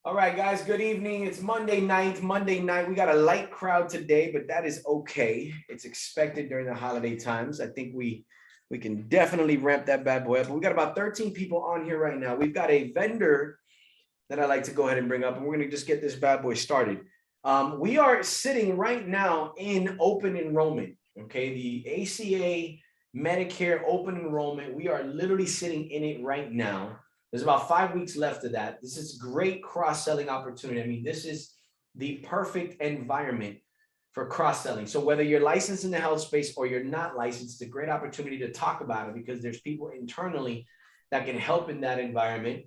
All right, guys, good evening. It's Monday night. We got a light crowd today, but that is okay. It's expected during the holiday times. I think we can definitely ramp that bad boy up. But we got about 13 people on here right now. We've got a vendor that I'd like to go ahead and bring up, and we're going to just get this bad boy started. We are sitting right now in open enrollment, okay? The ACA Medicare open enrollment. We are literally sitting in it right now. There's about 5 weeks left of that. This is great cross-selling opportunity. I mean, this is the perfect environment for cross-selling. So whether you're licensed in the health space or you're not licensed, it's a great opportunity to talk about it because there's people internally that can help in that environment.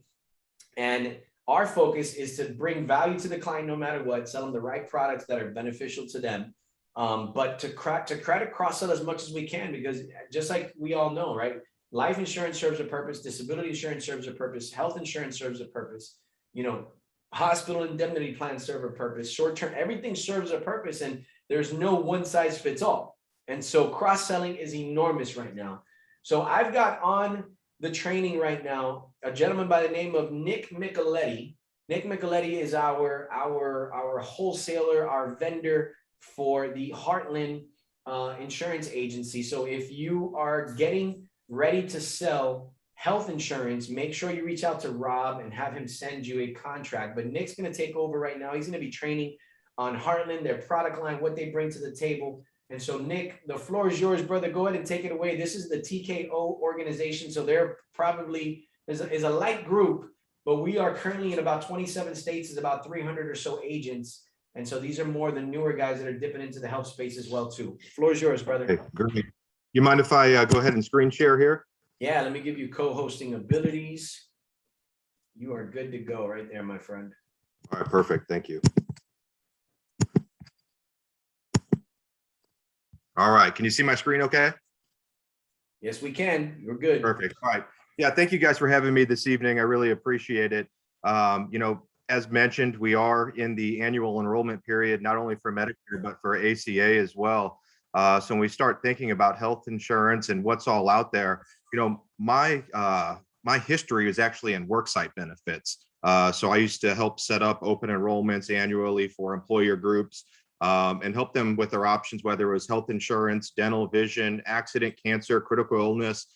And our focus is to bring value to the client no matter what, sell them the right products that are beneficial to them. But to credit cross-sell as much as we can, because just like we all know, right? Life insurance serves a purpose, disability insurance serves a purpose, health insurance serves a purpose, hospital indemnity plans serve a purpose, short-term, everything serves a purpose, and there's no one size fits all. And so cross-selling is enormous right now. So I've got on the training right now a gentleman by the name of Nick Micheletti. Nick Micheletti is our wholesaler, our vendor for the Heartland Insurance Agency. So if you are getting ready to sell health insurance, make sure you reach out to Rob and have him send you a contract. But Nick's going to take over right now. He's going to be training on Heartland, their product line, what they bring to the table. And so, Nick, the floor is yours, brother. Go ahead and take it away. This is the TKO organization. So they're probably is a light group, but we are currently in about 27 states. There's about 300 or so agents. And so these are more the newer guys that are dipping into the health space as well, too. The floor is yours, brother. Okay, great. You mind if I go ahead and screen share here? Yeah, let me give you co-hosting abilities. You are good to go right there, my friend. All right, perfect. Thank you. All right, can you see my screen okay? Yes, we can. You're good. Perfect. All right. Yeah, thank you guys for having me this evening. I really appreciate it. As mentioned, we are in the annual enrollment period, not only for Medicare, but for ACA as well. So when we start thinking about health insurance and what's all out there, my history is actually in worksite benefits. So I used to help set up open enrollments annually for employer groups and help them with their options, whether it was health insurance, dental, vision, accident, cancer, critical illness,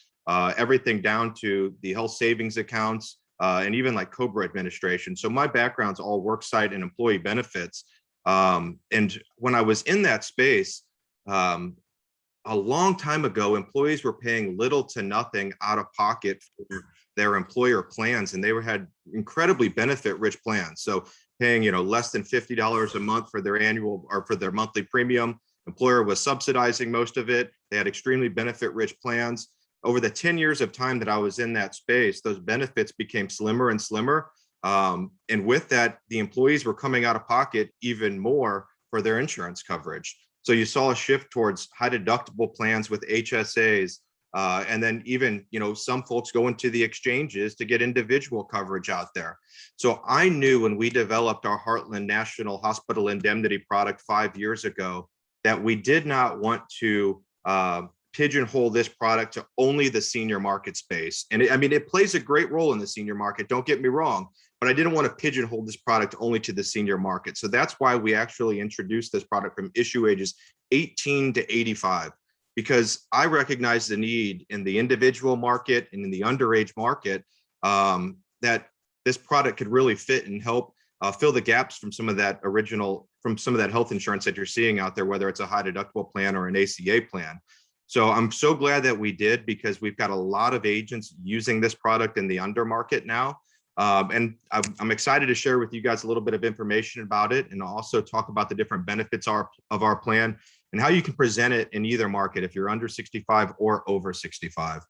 everything down to the health savings accounts and even like COBRA administration. So my background's all worksite and employee benefits. And when I was in that space, a long time ago, employees were paying little to nothing out of pocket for their employer plans, and they had incredibly benefit-rich plans. So paying, less than $50 a month for their annual or for their monthly premium. Employer was subsidizing most of it. They had extremely benefit-rich plans. Over the 10 years of time that I was in that space, those benefits became slimmer and slimmer. And with that, the employees were coming out of pocket even more for their insurance coverage. So you saw a shift towards high deductible plans with HSAs. And then even, some folks go into the exchanges to get individual coverage out there. So I knew when we developed our Heartland National Hospital Indemnity product 5 years ago, that we did not want to pigeonhole this product to only the senior market space. And it plays a great role in the senior market, don't get me wrong, but I didn't want to pigeonhole this product only to the senior market. So that's why we actually introduced this product from issue ages 18 to 85, because I recognize the need in the individual market and in the underage market that this product could really fit and help fill the gaps from some of that health insurance that you're seeing out there, whether it's a high deductible plan or an ACA plan. So I'm so glad that we did, because we've got a lot of agents using this product in the under market now. And I'm excited to share with you guys a little bit of information about it, and also talk about the different benefits of our plan and how you can present it in either market if you're under 65 or over 65.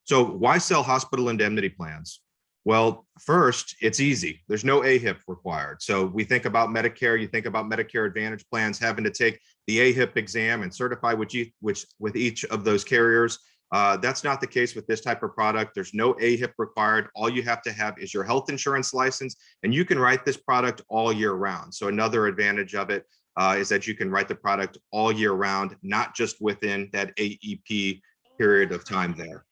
So why sell hospital indemnity plans? Well, first, it's easy. There's no AHIP required. So we think about Medicare, you think about Medicare Advantage plans having to take the AHIP exam and certify with each of those carriers. That's not the case with this type of product. There's no AHIP required. All you have to have is your health insurance license, and you can write this product all year round. So another advantage of it is that you can write the product all year round, not just within that AEP period of time there.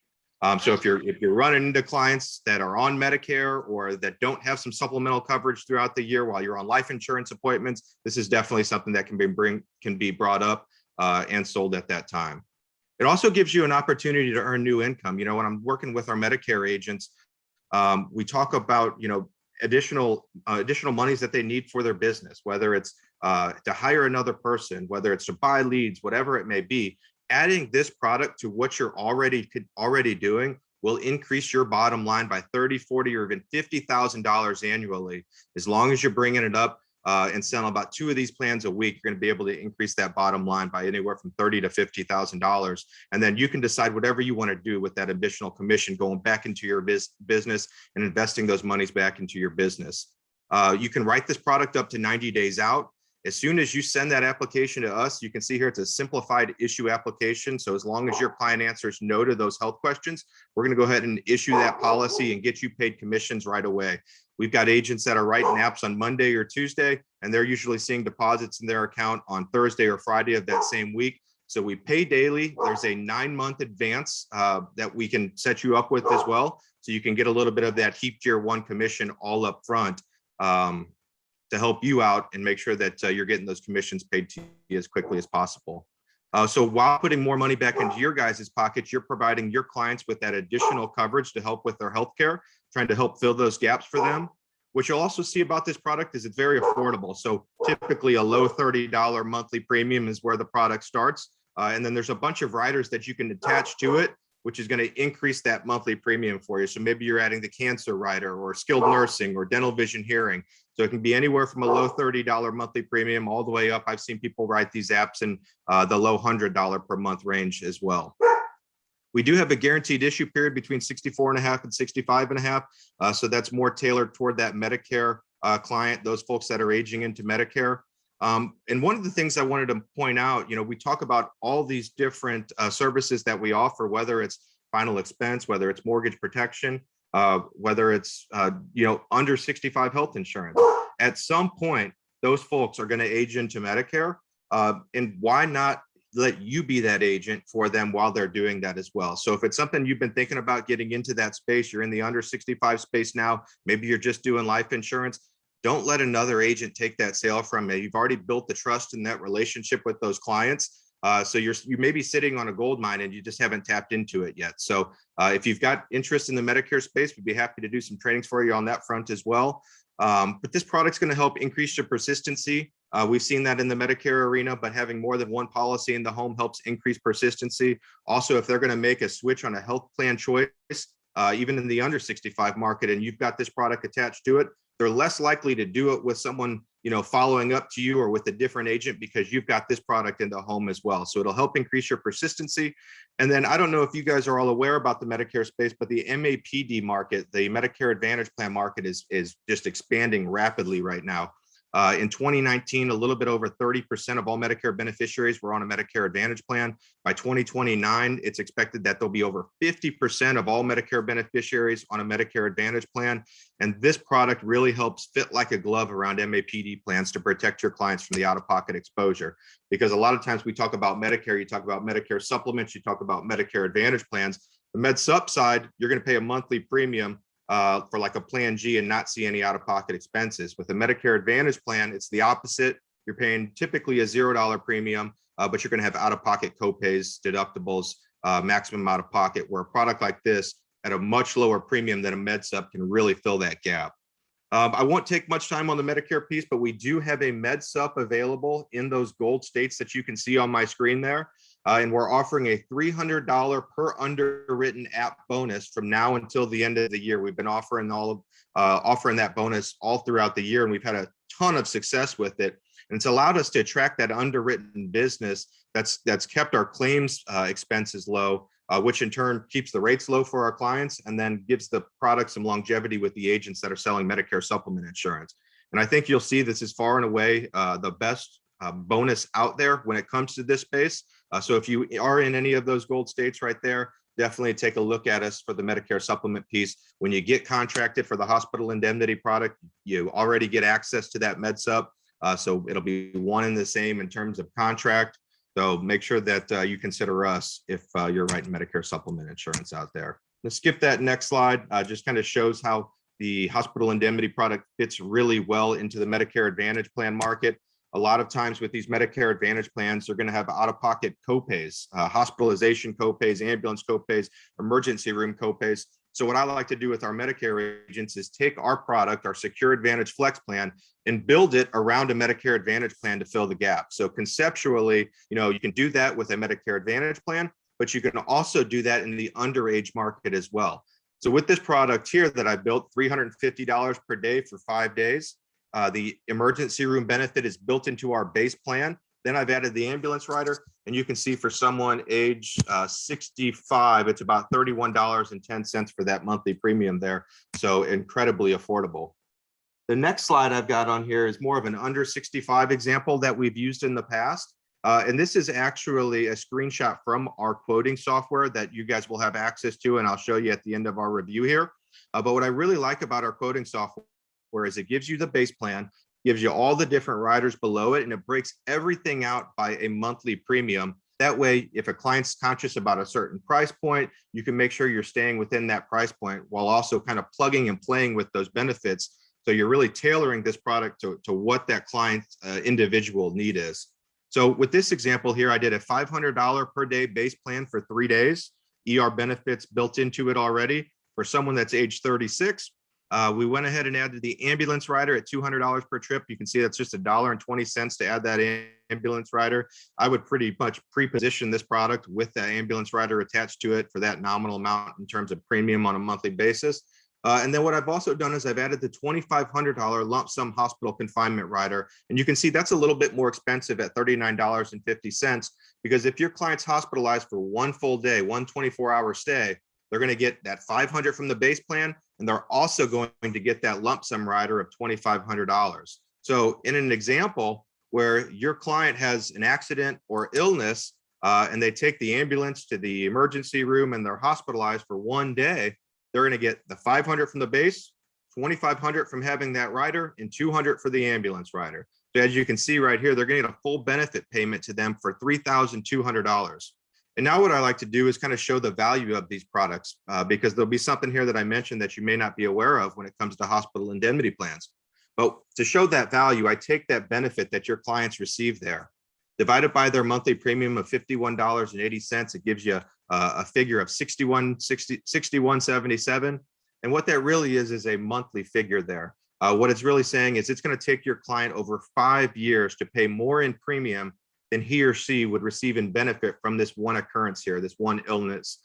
So if you're running into clients that are on Medicare or that don't have some supplemental coverage throughout the year while you're on life insurance appointments, this is definitely something that can be brought up and sold at that time. It also gives you an opportunity to earn new income. You know, when I'm working with our Medicare agents, we talk about, you know, additional monies that they need for their business, whether it's to hire another person, whether it's to buy leads, whatever it may be. Adding this product to what you're already doing will increase your bottom line by 30, 40, or even $50,000 annually. As long as you're bringing it up and selling about 2 of these plans a week, you're going to be able to increase that bottom line by anywhere from $30,000 to $50,000. And then you can decide whatever you want to do with that additional commission going back into your business and investing those monies back into your business. You can write this product up to 90 days out. As soon as you send that application to us, you can see here it's a simplified issue application. So as long as your client answers no to those health questions, we're going to go ahead and issue that policy and get you paid commissions right away. We've got agents that are writing apps on Monday or Tuesday, and they're usually seeing deposits in their account on Thursday or Friday of that same week. So we pay daily. There's a 9-month advance that we can set you up with as well. So you can get a little bit of that HEAP Tier 1 commission all up front. To help you out and make sure that you're getting those commissions paid to you as quickly as possible. So while putting more money back into your guys' pockets, you're providing your clients with that additional coverage to help with their healthcare, trying to help fill those gaps for them. What you'll also see about this product is it's very affordable. So typically a low $30 monthly premium is where the product starts. And then there's a bunch of riders that you can attach to it, which is going to increase that monthly premium for you. So maybe you're adding the cancer rider or skilled nursing or dental vision hearing. So it can be anywhere from a low $30 monthly premium all the way up. I've seen people write these apps in the low $100 per month range as well. We do have a guaranteed issue period between 64.5 and 65.5. So that's more tailored toward that Medicare client, those folks that are aging into Medicare. And one of the things I wanted to point out, you know, we talk about all these different services that we offer, whether it's final expense, whether it's mortgage protection, whether it's, you know, under 65 health insurance. At some point, those folks are going to age into Medicare. And why not let you be that agent for them while they're doing that as well? So if it's something you've been thinking about getting into that space, you're in the under 65 space now, maybe you're just doing life insurance, don't let another agent take that sale from you. You've already built the trust in that relationship with those clients. So you may be sitting on a gold mine and you just haven't tapped into it yet. So if you've got interest in the Medicare space, we'd be happy to do some trainings for you on that front as well. But this product's going to help increase your persistency. We've seen that in the Medicare arena, but having more than one policy in the home helps increase persistency. Also, if they're going to make a switch on a health plan choice, even in the under 65 market, and you've got this product attached to it, they're less likely to do it with someone, you know, following up to you or with a different agent because you've got this product in the home as well. So it'll help increase your persistency. And then I don't know if you guys are all aware about the Medicare space, but the MAPD market, the Medicare Advantage Plan market is just expanding rapidly right now. In 2019, a little bit over 30% of all Medicare beneficiaries were on a Medicare Advantage plan. By 2029, it's expected that there'll be over 50% of all Medicare beneficiaries on a Medicare Advantage plan. And this product really helps fit like a glove around MAPD plans to protect your clients from the out-of-pocket exposure. Because a lot of times we talk about Medicare, you talk about Medicare supplements, you talk about Medicare Advantage plans. The Med Sup side, you're going to pay a monthly premium for like a Plan G and not see any out-of-pocket expenses. With a Medicare Advantage plan, it's the opposite. You're paying typically a $0 premium, but you're going to have out-of-pocket copays, deductibles, maximum out-of-pocket, where a product like this at a much lower premium than a Med Sup can really fill that gap. I won't take much time on the Medicare piece, but we do have a Med Sup available in those gold states that you can see on my screen there. And we're offering a $300 per underwritten app bonus from now until the end of the year. We've been offering that bonus all throughout the year, and we've had a ton of success with it. And it's allowed us to attract that underwritten business that's kept our claims expenses low, which in turn keeps the rates low for our clients and then gives the product some longevity with the agents that are selling Medicare supplement insurance. And I think you'll see this is far and away the best bonus out there when it comes to this space. So if you are in any of those gold states right there, definitely take a look at us for the Medicare supplement piece. When you get contracted for the hospital indemnity product, you already get access to that Med Sup. So it'll be one and the same in terms of contract. So make sure that you consider us if you're writing Medicare supplement insurance out there. Let's skip that next slide. Just kind of shows how the hospital indemnity product fits really well into the Medicare Advantage plan market. A lot of times with these Medicare Advantage plans, they're going to have out-of-pocket copays, hospitalization copays, ambulance copays, emergency room copays. So what I like to do with our Medicare agents is take our product, our Secure Advantage Flex plan, and build it around a Medicare Advantage plan to fill the gap. So conceptually, you can do that with a Medicare Advantage plan, but you can also do that in the underage market as well. So with this product here that I built, $350 per day for 5 days, the emergency room benefit is built into our base plan. Then I've added the ambulance rider, and you can see for someone age 65, it's about $31.10 for that monthly premium there. So incredibly affordable. The next slide I've got on here is more of an under 65 example that we've used in the past. And this is actually a screenshot from our quoting software that you guys will have access to, and I'll show you at the end of our review here. But what I really like about our quoting software is it gives you the base plan, gives you all the different riders below it, and it breaks everything out by a monthly premium. That way, if a client's conscious about a certain price point, you can make sure you're staying within that price point while also kind of plugging and playing with those benefits. So you're really tailoring this product to what that client's individual need is. So with this example here, I did a $500 per day base plan for 3 days, ER benefits built into it already. For someone that's age 36, we went ahead and added the ambulance rider at $200 per trip. You can see that's just $1.20 to add that ambulance rider. I would pretty much pre-position this product with that ambulance rider attached to it for that nominal amount in terms of premium on a monthly basis. And then what I've also done is I've added the $2,500 lump sum hospital confinement rider. And you can see that's a little bit more expensive at $39.50, because if your client's hospitalized for one full day, one 24-hour stay, they're going to get that $500 from the base plan, and they're also going to get that lump sum rider of $2,500. So in an example where your client has an accident or illness, and they take the ambulance to the emergency room and they're hospitalized for one day, they're going to get the $500 from the base, $2,500 from having that rider, and $200 for the ambulance rider. So as you can see right here, they're going to get a full benefit payment to them for $3,200. And now what I like to do is kind of show the value of these products, because there'll be something here that I mentioned that you may not be aware of when it comes to hospital indemnity plans. But to show that value, I take that benefit that your clients receive there, divided by their monthly premium of $51.80, it gives you a figure of $61.77. And what that really is a monthly figure there. What it's really saying is it's going to take your client over 5 years to pay more in premium than he or she would receive in benefit from this one occurrence here, this one illness,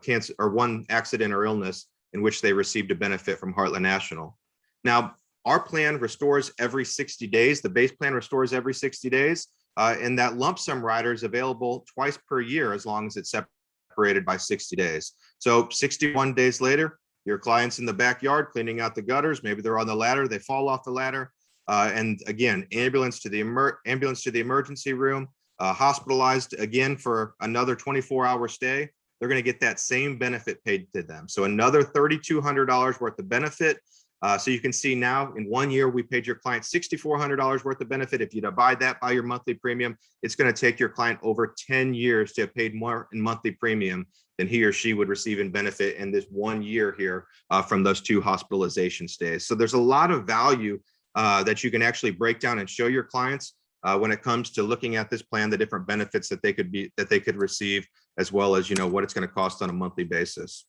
cancer, or one accident or illness in which they received a benefit from Heartland National. Now, our plan restores every 60 days. The base plan restores every 60 days. And that lump sum rider is available twice per year as long as it's separated by 60 days. So 61 days later, your client's in the backyard cleaning out the gutters. Maybe they're on the ladder, they fall off the ladder. And again, ambulance to the emergency room, hospitalized again for another 24-hour stay. They're going to get that same benefit paid to them. So another $3,200 worth of benefit. So you can see now in 1 year, we paid your client $6,400 worth of benefit. If you divide that by your monthly premium, it's going to take your client over 10 years to have paid more in monthly premium than he or she would receive in benefit in this 1 year here from those 2 hospitalization stays. So there's a lot of value that you can actually break down and show your clients when it comes to looking at this plan, the different benefits that they could receive, as well as what it's going to cost on a monthly basis.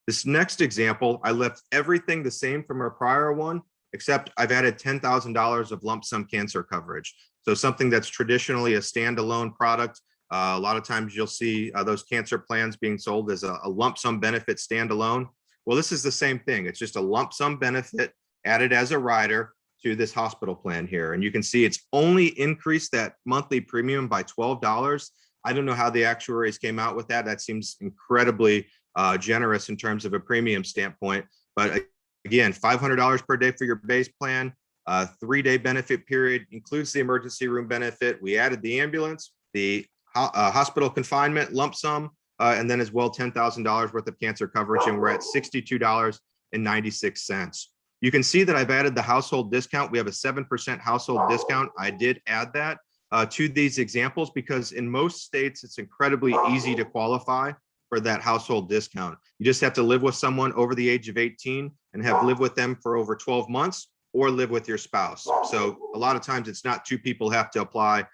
This next example, I left everything the same from our prior one, except I've added $10,000 of lump sum cancer coverage. So something that's traditionally a standalone product. A lot of times you'll see those cancer plans being sold as a lump sum benefit standalone. Well, this is the same thing. It's just a lump sum benefit added as a rider to this hospital plan here. And you can see it's only increased that monthly premium by $12. I don't know how the actuaries came out with that. That seems incredibly generous in terms of a premium standpoint. But again, $500 per day for your base plan, 3-day benefit period, includes the emergency room benefit. We added the ambulance, the hospital confinement lump sum, and then as well $10,000 worth of cancer coverage, and we're at $62.96. You can see that I've added the household discount. We have a 7% household discount. I did add that to these examples because in most states, it's incredibly easy to qualify for that household discount. You just have to live with someone over the age of 18 and have lived with them for over 12 months or live with your spouse. So a lot of times it's not two people have to apply.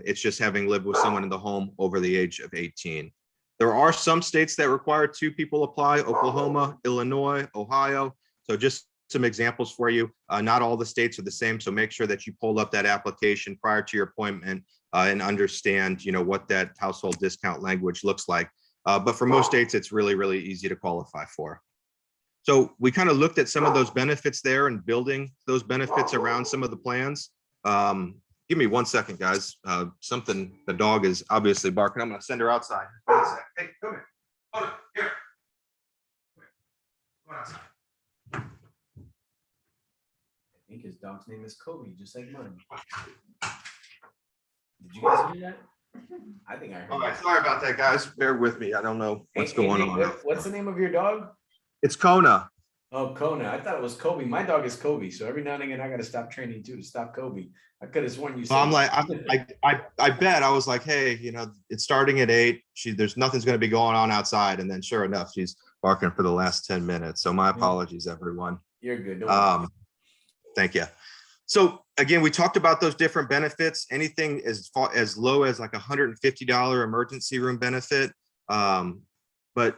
It's just having lived with someone in the home over the age of 18. There are some states that require two people apply: Oklahoma, Illinois, Ohio. So just some examples for you. Not all the states are the same, so make sure that you pull up that application prior to your appointment and understand, what that household discount language looks like. But for most states, it's really, really easy to qualify for. So we kind of looked at some of those benefits there and building those benefits around some of the plans. Give me 1 second, guys. The dog is obviously barking. I'm going to send her outside. 1 sec. Hey, come here. Hold it. Here. Come outside. I think his dog's name is Kobe, just like mine. Did you guys hear that? I think I heard. All right, sorry about that, guys. Bear with me. I don't know what's going on. What's the name of your dog? It's Kona. Oh, Kona. I thought it was Kobe. My dog is Kobe. So every now and again, I got to stop training too to stop Kobe. I could have sworn you said. So I'm like, I bet. I was like, hey, it's starting at 8. There's nothing's going to be going on outside, and then sure enough, she's barking for the last 10 minutes. So my apologies, everyone. You're good. Don't worry. Thank you. So again, we talked about those different benefits. Anything as low as like $150 emergency room benefit, but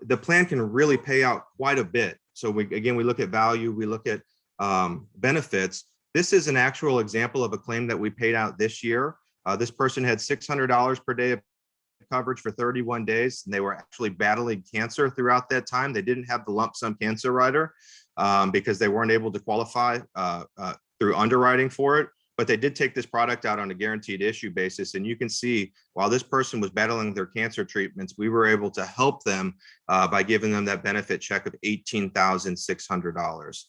the plan can really pay out quite a bit. So we look at value, we look at benefits. This is an actual example of a claim that we paid out this year. This person had $600 per day of coverage for 31 days, and they were actually battling cancer throughout that time. They didn't have the lump sum cancer rider because they weren't able to qualify through underwriting for it, but they did take this product out on a guaranteed issue basis. And you can see, while this person was battling their cancer treatments, we were able to help them by giving them that benefit check of $18,600.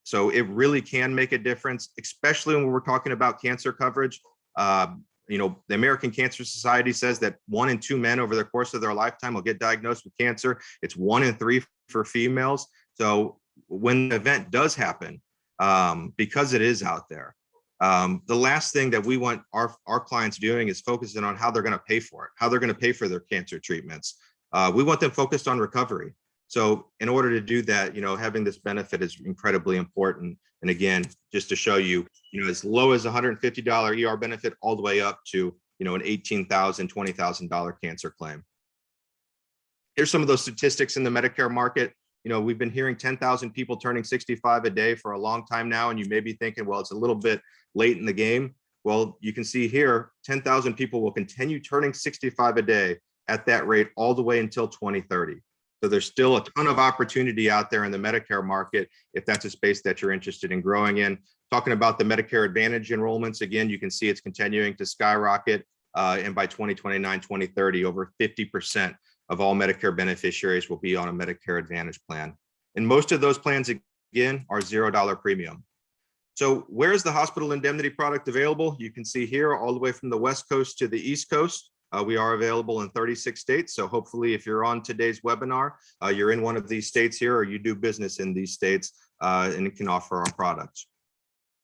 So it really can make a difference, especially when we're talking about cancer coverage. The American Cancer Society says that 1 in 2 men over the course of their lifetime will get diagnosed with cancer. It's 1 in 3 for females. So when the event does happen, because it is out there, the last thing that we want our clients doing is focusing on how they're going to pay for it, how they're going to pay for their cancer treatments. We want them focused on recovery. So in order to do that, having this benefit is incredibly important. And again, just to show you, as low as $150 ER benefit all the way up to, an $18,000, $20,000 cancer claim. Here's some of those statistics in the Medicare market. We've been hearing 10,000 people turning 65 a day for a long time now, and you may be thinking, well, it's a little bit late in the game. Well, you can see here, 10,000 people will continue turning 65 a day at that rate all the way until 2030. So there's still a ton of opportunity out there in the Medicare market if that's a space that you're interested in growing in. Talking about the Medicare Advantage enrollments, again, you can see it's continuing to skyrocket. And by 2029, 2030, over 50% of all Medicare beneficiaries will be on a Medicare Advantage plan. And most of those plans, again, are $0 premium. So where's the hospital indemnity product available? You can see here all the way from the West Coast to the East Coast. We are available in 36 states. So hopefully if you're on today's webinar, you're in one of these states here or you do business in these states and it can offer our products.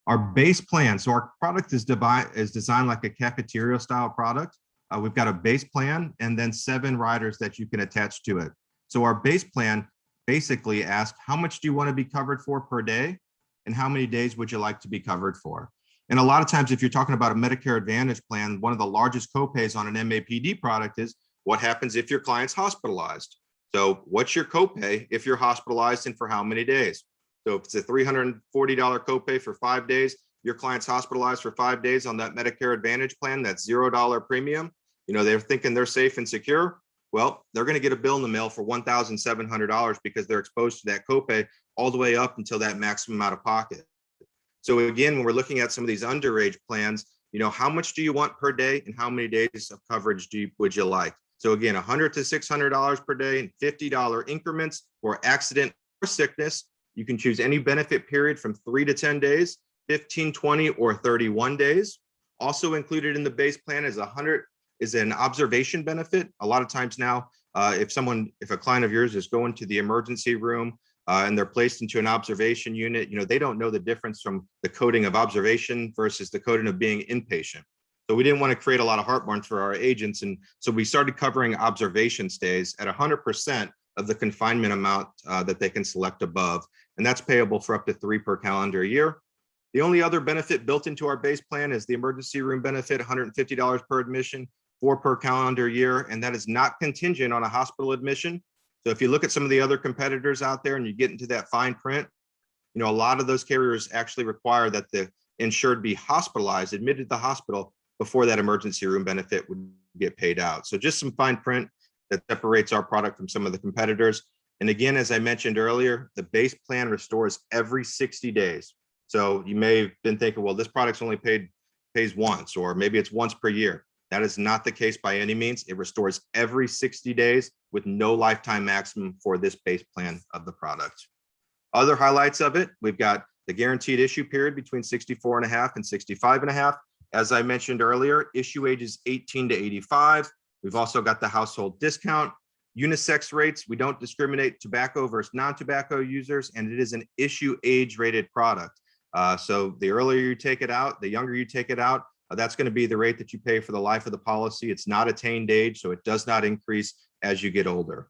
Our base plan, so our product is designed like a cafeteria style product. We've got a base plan and then 7 riders that you can attach to it. So our base plan basically asks, how much do you want to be covered for per day? And how many days would you like to be covered for? And a lot of times, if you're talking about a Medicare Advantage plan, one of the largest copays on an MAPD product is what happens if your client's hospitalized. So what's your copay if you're hospitalized and for how many days? So if it's a $340 copay for 5 days, your client's hospitalized for 5 days on that Medicare Advantage plan, that's $0 premium. They're thinking they're safe and secure. Well, they're going to get a bill in the mail for $1,700 because they're exposed to that copay all the way up until that maximum out of pocket. So again, when we're looking at some of these underage plans, how much do you want per day and how many days of coverage would you like? So again, $100 to $600 per day and $50 increments for accident or sickness. You can choose any benefit period from 3 to 10 days, 15, 20, or 31 days. Also included in the base plan is an observation benefit. A lot of times now, if a client of yours is going to the emergency room and they're placed into an observation unit, they don't know the difference from the coding of observation versus the coding of being inpatient. So we didn't want to create a lot of heartburn for our agents. And so we started covering observation stays at 100% of the confinement amount that they can select above. And that's payable for up to 3 per calendar year. The only other benefit built into our base plan is the emergency room benefit, $150 per admission, 4 per calendar year. And that is not contingent on a hospital admission. So if you look at some of the other competitors out there and you get into that fine print, a lot of those carriers actually require that the insured be hospitalized, admitted to the hospital before that emergency room benefit would get paid out. So just some fine print that separates our product from some of the competitors. And again, as I mentioned earlier, the base plan restores every 60 days. So you may have been thinking, well, this product's only pays once, or maybe it's once per year. That is not the case by any means. It restores every 60 days with no lifetime maximum for this base plan of the product. Other highlights of it, we've got the guaranteed issue period between 64.5 and 65.5. As I mentioned earlier, issue ages 18 to 85. We've also got the household discount. Unisex rates, we don't discriminate tobacco versus non-tobacco users, and it is an issue age rated product. So the earlier you take it out, the younger you take it out, that's going to be the rate that you pay for the life of the policy. It's not attained age, so it does not increase as you get older.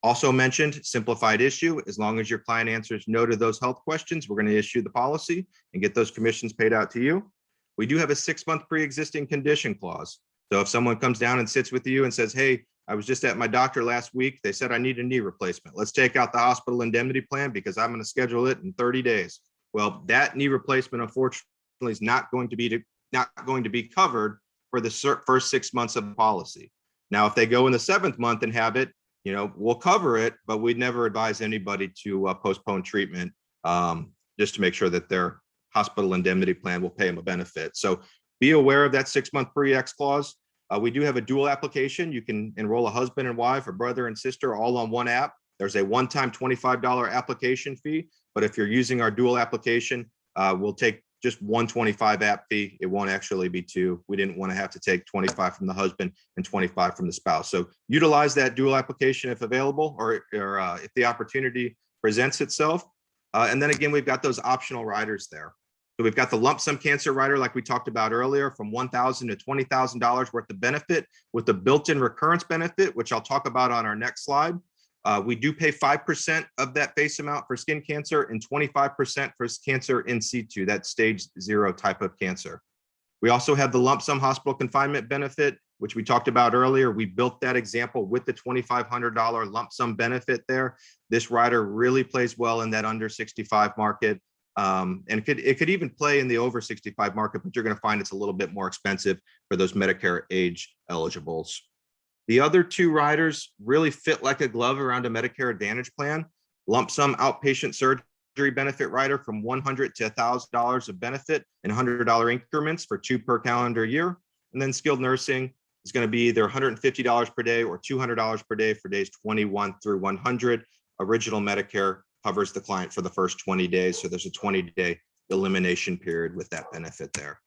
Also mentioned, simplified issue. As long as your client answers no to those health questions, we're going to issue the policy and get those commissions paid out to you. We do have a 6-month pre-existing condition clause. So if someone comes down and sits with you and says, hey, I was just at my doctor last week, they said I need a knee replacement. Let's take out the hospital indemnity plan because I'm going to schedule it in 30 days. Well, that knee replacement, unfortunately, is not going to be covered for the first 6 months of the policy. Now, if they go in the 7th month and have it, we'll cover it, but we'd never advise anybody to postpone treatment just to make sure that their hospital indemnity plan will pay them a benefit. So be aware of that 6-month pre-X clause. We do have a dual application. You can enroll a husband and wife or brother and sister all on one app. There's a one-time $25 application fee, but if you're using our dual application, we'll take just $125 app fee. It won't actually be 2. We didn't want to have to take 25 from the husband and 25 from the spouse. So utilize that dual application if available, or if the opportunity presents itself. And then again, we've got those optional riders there. So we've got the lump sum cancer rider, like we talked about earlier, from $1,000 to $20,000 worth of benefit with the built-in recurrence benefit, which I'll talk about on our next slide. We do pay 5% of that base amount for skin cancer and 25% for cancer in situ, that stage 0 type of cancer. We also have the lump sum hospital confinement benefit, which we talked about earlier. We built that example with the $2,500 lump sum benefit there. This rider really plays well in that under 65 market. And it could even play in the over 65 market, but you're going to find it's a little bit more expensive for those Medicare age eligibles. The other 2 riders really fit like a glove around a Medicare Advantage plan. Lump sum outpatient surgery benefit rider from $100 to $1,000 of benefit in $100 increments for 2 per calendar year. And then skilled nursing is going to be either $150 per day or $200 per day for days 21 through 100. Original Medicare covers the client for the first 20 days. So there's a 20-day elimination period with that benefit there.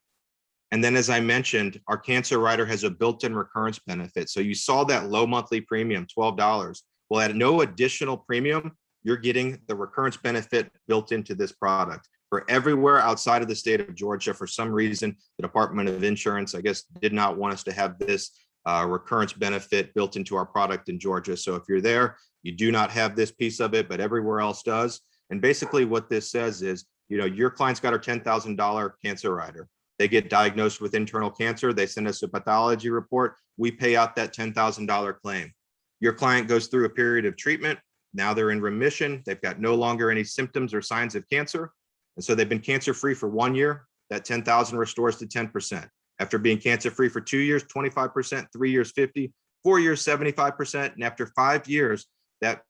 And then, as I mentioned, our cancer rider has a built-in recurrence benefit. So you saw that low monthly premium, $12. Well, at no additional premium, you're getting the recurrence benefit built into this product. For everywhere outside of the state of Georgia, for some reason, the Department of Insurance, I guess, did not want us to have this recurrence benefit built into our product in Georgia. So if you're there, you do not have this piece of it, but everywhere else does. And basically what this says is, your client's got our $10,000 cancer rider. They get diagnosed with internal cancer. They send us a pathology report. We pay out that $10,000 claim. Your client goes through a period of treatment. Now they're in remission. They've got no longer any symptoms or signs of cancer. And so they've been cancer-free for 1 year. That $10,000 restores to 10%. After being cancer-free for 2 years, 25%, 3 years, 50, 4 years, 75%. And after 5 years, that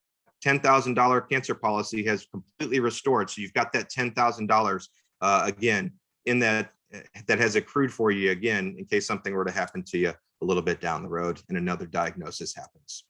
$10,000 cancer policy has completely restored. So you've got that $10,000 again in that has accrued for you again, in case something were to happen to you a little bit down the road and another diagnosis happens.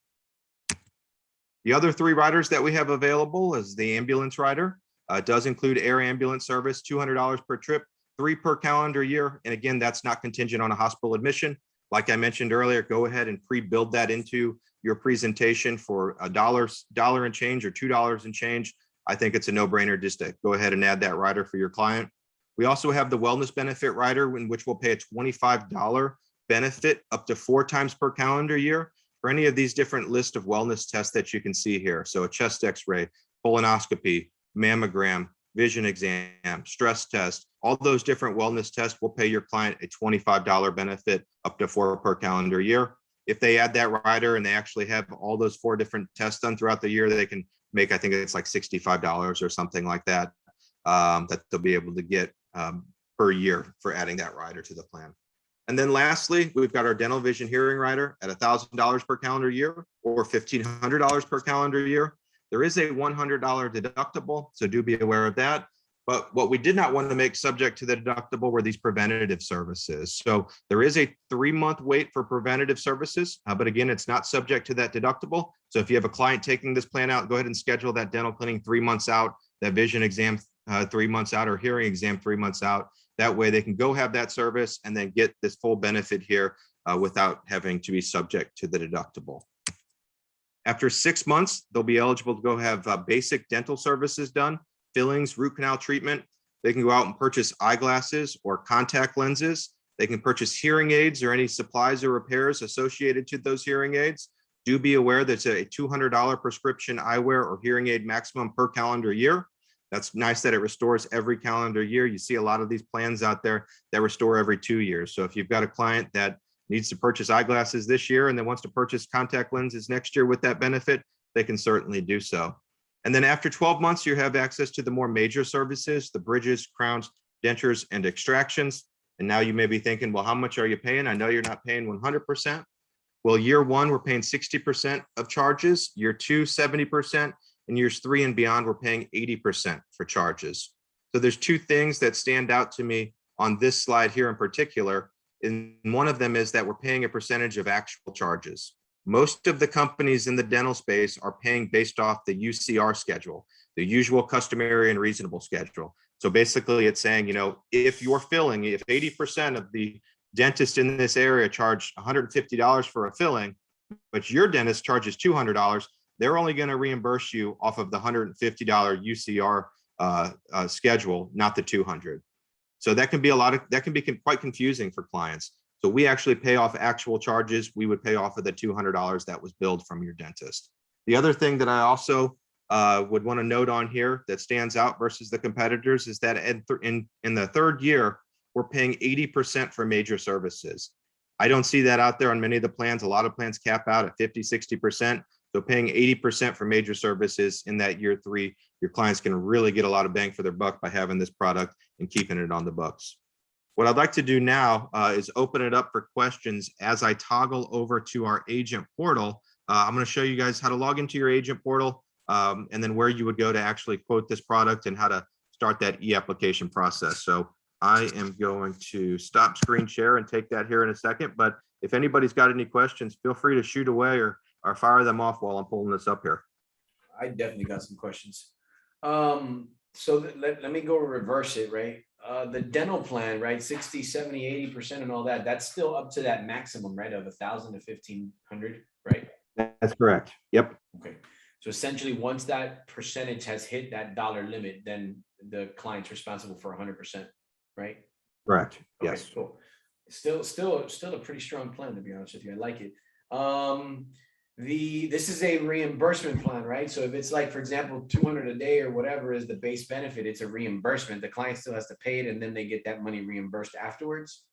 The other 3 riders that we have available is the ambulance rider. It does include air ambulance service, $200 per trip, 3 per calendar year. And again, that's not contingent on a hospital admission. Like I mentioned earlier, go ahead and pre-build that into your presentation for $1 and change or $2 and change. I think it's a no-brainer just to go ahead and add that rider for your client. We also have the wellness benefit rider, in which we'll pay a $25 benefit up to 4 times per calendar year for any of these different list of wellness tests that you can see here. So a chest x-ray, colonoscopy, mammogram, vision exam, stress test, all those different wellness tests will pay your client a $25 benefit up to 4 per calendar year. If they add that rider and they actually have all those 4 different tests done throughout the year, they can make, I think it's like $65 or something like that, that they'll be able to get per year for adding that rider to the plan. And then lastly, we've got our dental vision hearing rider at $1,000 per calendar year or $1,500 per calendar year. There is a $100 deductible, so do be aware of that. But what we did not want to make subject to the deductible were these preventative services. So there is a 3-month wait for preventative services, but again, it's not subject to that deductible. So if you have a client taking this plan out, go ahead and schedule that dental cleaning 3 months out, that vision exam 3 months out, or hearing exam 3 months out. That way they can go have that service and then get this full benefit here without having to be subject to the deductible. After 6 months, they'll be eligible to go have basic dental services done, fillings, root canal treatment. They can go out and purchase eyeglasses or contact lenses. They can purchase hearing aids or any supplies or repairs associated to those hearing aids. Do be aware that it's a $200 prescription eyewear or hearing aid maximum per calendar year. That's nice that it restores every calendar year. You see a lot of these plans out there that restore every 2 years. So if you've got a client that needs to purchase eyeglasses this year and then wants to purchase contact lenses next year with that benefit, they can certainly do so. And then after 12 months, you have access to the more major services, the bridges, crowns, dentures, and extractions. And now you may be thinking, well, how much are you paying? I know you're not paying 100%. Well, year 1, we're paying 60% of charges, year 2, 70%, and years 3 and beyond, we're paying 80% for charges. So there's 2 things that stand out to me on this slide here in particular. And one of them is that we're paying a percentage of actual charges. Most of the companies in the dental space are paying based off the UCR schedule, the usual, customary, and reasonable schedule. So basically it's saying, if you're filling, if 80% of the dentists in this area charge $150 for a filling, but your dentist charges $200, they're only going to reimburse you off of the $150 UCR schedule, not the $200. So that can be quite confusing for clients. So we actually pay off actual charges. We would pay off of the $200 that was billed from your dentist. The other thing that I also would want to note on here that stands out versus the competitors is that in the 3rd year, we're paying 80% for major services. I don't see that out there on many of the plans. A lot of plans cap out at 50, 60%. So paying 80% for major services in that year 3, your clients can really get a lot of bang for their buck by having this product and keeping it on the books. What I'd like to do now is open it up for questions as I toggle over to our agent portal. I'm going to show you guys how to log into your agent portal and then where you would go to actually quote this product and how to start that e-application process. So I am going to stop screen share and take that here in a second. But if anybody's got any questions, feel free to shoot away or fire them off while I'm pulling this up here. I definitely got some questions. So let me go reverse it, right? The dental plan, right? 60, 70, 80% and all that, that's still up to that maximum, right? Of 1,000 to 1,500, right? That's correct. Yep. Okay. So essentially, once that percentage has hit that dollar limit, then the client's responsible for 100%, right? Correct. Okay, Yes. cool. Still a pretty strong plan, to be honest with you. I like it. This is a reimbursement plan, right? So if it's like, for example, 200 a day or whatever is the base benefit, it's a reimbursement. The client still has to pay it and then they get that money reimbursed afterwards.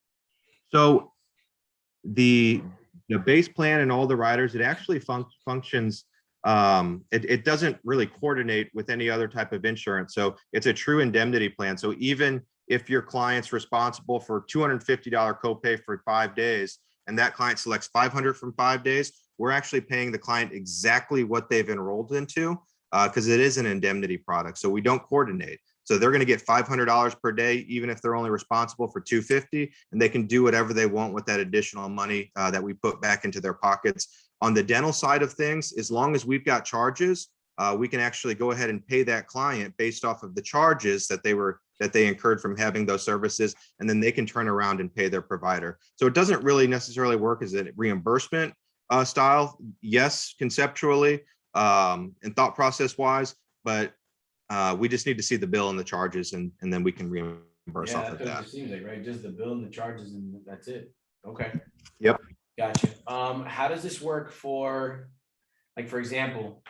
So the base plan and all the riders, it actually functions. It doesn't really coordinate with any other type of insurance. So it's a true indemnity plan. So even if your client's responsible for $250 copay for 5 days and that client selects $500 from 5 days, we're actually paying the client exactly what they've enrolled into because it is an indemnity product. So we don't coordinate. So they're going to get $500 per day, even if they're only responsible for $250, and they can do whatever they want with that additional money that we put back into their pockets. On the dental side of things, as long as we've got charges, we can actually go ahead and pay that client based off of the charges that they incurred from having those services, and then they can turn around and pay their provider. So it doesn't really necessarily work as a reimbursement style. Yes, conceptually and thought process wise, but we just need to see the bill and the charges, and then we can reimburse reimburse Yeah, off that's of what it that. just seems like, right? Just the bill and the charges and that's it. Okay. Yep. Gotcha. How does this work for, like, for example,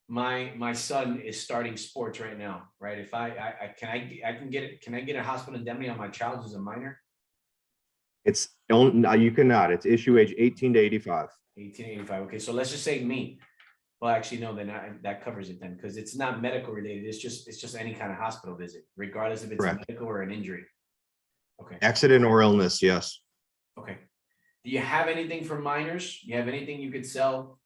my son is starting sports right now, right? If I can get it, can I get a hospital indemnity on my child who's a minor? It's no, you cannot. It's issue age 18 to 85. 1885. Okay, so let's just say me. Well, actually, no, then that covers it then, because it's not medical related. It's just any kind of hospital visit, regardless if it's a Correct. medical or an injury. Okay. Accident or illness, yes. Okay. Do you have anything for minors? You have anything you could sell?